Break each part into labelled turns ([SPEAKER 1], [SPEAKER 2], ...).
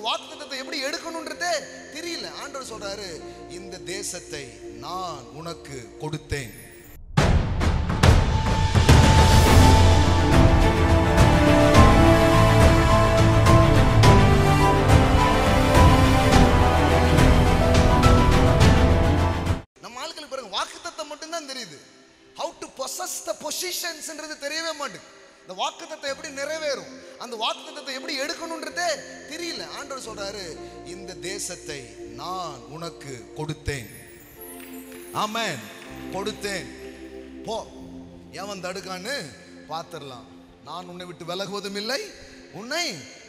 [SPEAKER 1] வாக்குத்தத்தத்தை எப்படி எடுக்கணும்ன்றதே தெரியல. ஆண்டவர் சொல்றாரு, இந்த தேசத்தை நான் உனக்கு கொடுத்தேன். நம்ம ஆட்களுக்கு பாருங்க, வாக்குத்தத்தம் மட்டும்தான் தெரியுது. how to possess the positions என்றது தெரியவே மாட்டேங்குது. இந்த வாக்குத்தத்தம் எப்படி நிறைவேறும், அந்த வாக்குத்தத்தத்தை எப்படி எடுக்கணும்ன்றதே தெரியல. ஆண்டவர் சொல்றாரு, இந்த தேசத்தை நான் உனக்கு கொடுத்தேன். ஆமென். கொடுத்தேன், போ, எவன் தடுக்கான்னு பார்த்துடலாம். நான் உன்னை விட்டு விலகுவதும் இல்லை, உன்னை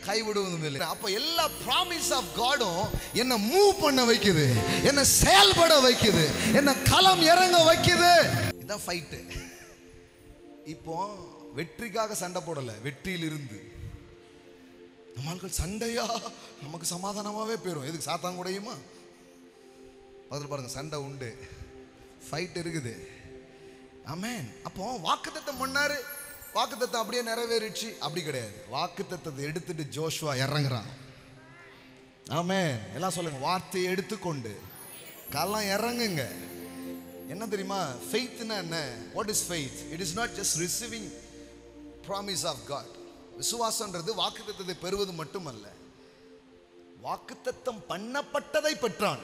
[SPEAKER 1] கைவிடுவதும் இல்லை. அப்ப எல்லா ப்ராமிஸ் ஆஃப் காடும் என்ன மூவ் பண்ண வைக்குது, என்ன செயல்பட வைக்குது, என்ன களம் இறங்க வைக்குது. இதான் ஃபைட்டு. இப்போ வெற்றிக்காக சண்டை போடல, வெற்றியில் இருந்து நம்மளுக்கு சண்டையா, நமக்கு சமாதானமாவே போயிடும். எதுக்கு சாத்தான் கூடயுமா பதில் பாருங்க, சண்டை உண்டு, ஃபைட் இருக்குது. ஆமென். அப்போ வாக்குத்தத்தம் பண்ணாரு, வாக்குத்தத்தம் அப்படியே நிறைவேறிச்சு அப்படி கிடையாது. வாக்குத்தத்தத்தை எடுத்துட்டு ஜோஷுவா இறங்குறான். ஆமென். எல்லாம் சொல்லுங்க, வார்த்தையை எடுத்துக்கொண்டு களம் இறங்குங்க. என்ன தெரியுமா ஃபெய்த்னா என்ன? What is faith? It is not just receiving promise of God. விசுவாசம்ன்றது வாக்குத்தத்தத்தை பெறுவது மட்டுமல்ல, வாக்குத்தத்தம் பண்ணப்பட்டதை பெற்றான்.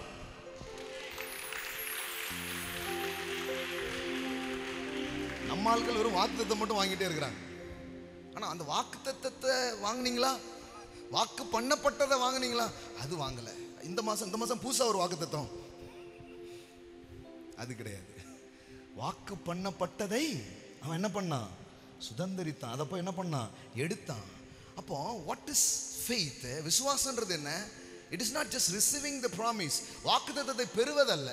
[SPEAKER 1] நம்ம ஆட்கள் வெறும் வாக்குத்தத்தம் மட்டும் வாங்கிட்டே இருக்கிறாங்க. ஆனா அந்த வாக்குத்தத்தத்தை வாங்குனீங்களா? வாக்கு பண்ணப்பட்டதை வாங்குனீங்களா? அது வாங்கல. இந்த மாசம் புதுசா ஒரு வாக்குத்தத்தம், அது கிடையாது. வாக்கு பண்ணப்பட்டதை அவன் என்ன பண்ணான்? சுதந்திரித்தான். அதை போய் என்ன பண்ணான்? எடுத்தான். அப்போ வாட் இஸ் ஃபெய்த்? விசுவாசம்ன்றது என்ன? It is not just receiving the promise. வாக்குத்தத்தத்தை பெறுவதல்ல,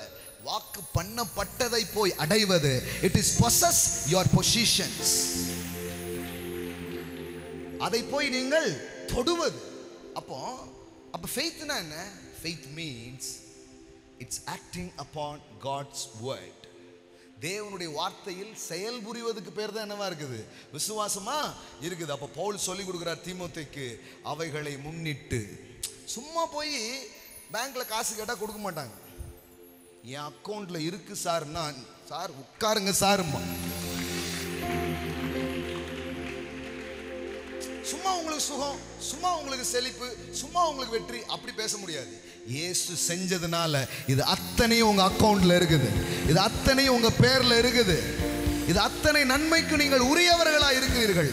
[SPEAKER 1] வாக்கு பண்ணப்பட்டதை போய் அடைவது. It is possess your positions. அதை போய் நீங்கள் தொடுவது. அப்போ ஃபெய்த்னா என்ன? Faith means it's acting upon God's word. தேவனுடைய வார்த்தையில் செயல் புரிவதுக்கு பேர் தான் என்னவா இருக்குது? விசுவாசமா இருக்குது. அப்போ பவுல் சொல்லி கொடுக்கிறார் தீமோத்தேயுக்கு, அவைகளை முன்னிட்டு. சும்மா போய் பேங்க்ல காசு கேட்டா கொடுக்க மாட்டாங்க. என் அக்கௌண்ட்ல இருக்கு சார்னா, சார் உட்காருங்க சாருமா. சும்மா உங்களுக்கு சுகம், சும்மா உங்களுக்கு செழிப்பு, சும்மா உங்களுக்கு வெற்றி அப்படி பேச முடியாது. இயேசு செஞ்சதுனால இது அத்தனையும் உங்க அக்கௌண்ட்ல இருக்குது, இது அத்தனையும் உங்க பேர்ல இருக்குது, இது அத்தனை நன்மைக்கு நீங்கள் உரியவர்களா இருக்கிறீர்கள்,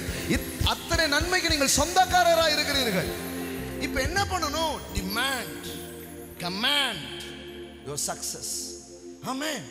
[SPEAKER 1] அத்தனை நன்மைக்கு நீங்கள் சொந்தக்காரரா இருக்கிறீர்கள். இப்ப என்ன பண்ணணும்? Demand, command your success. Amen.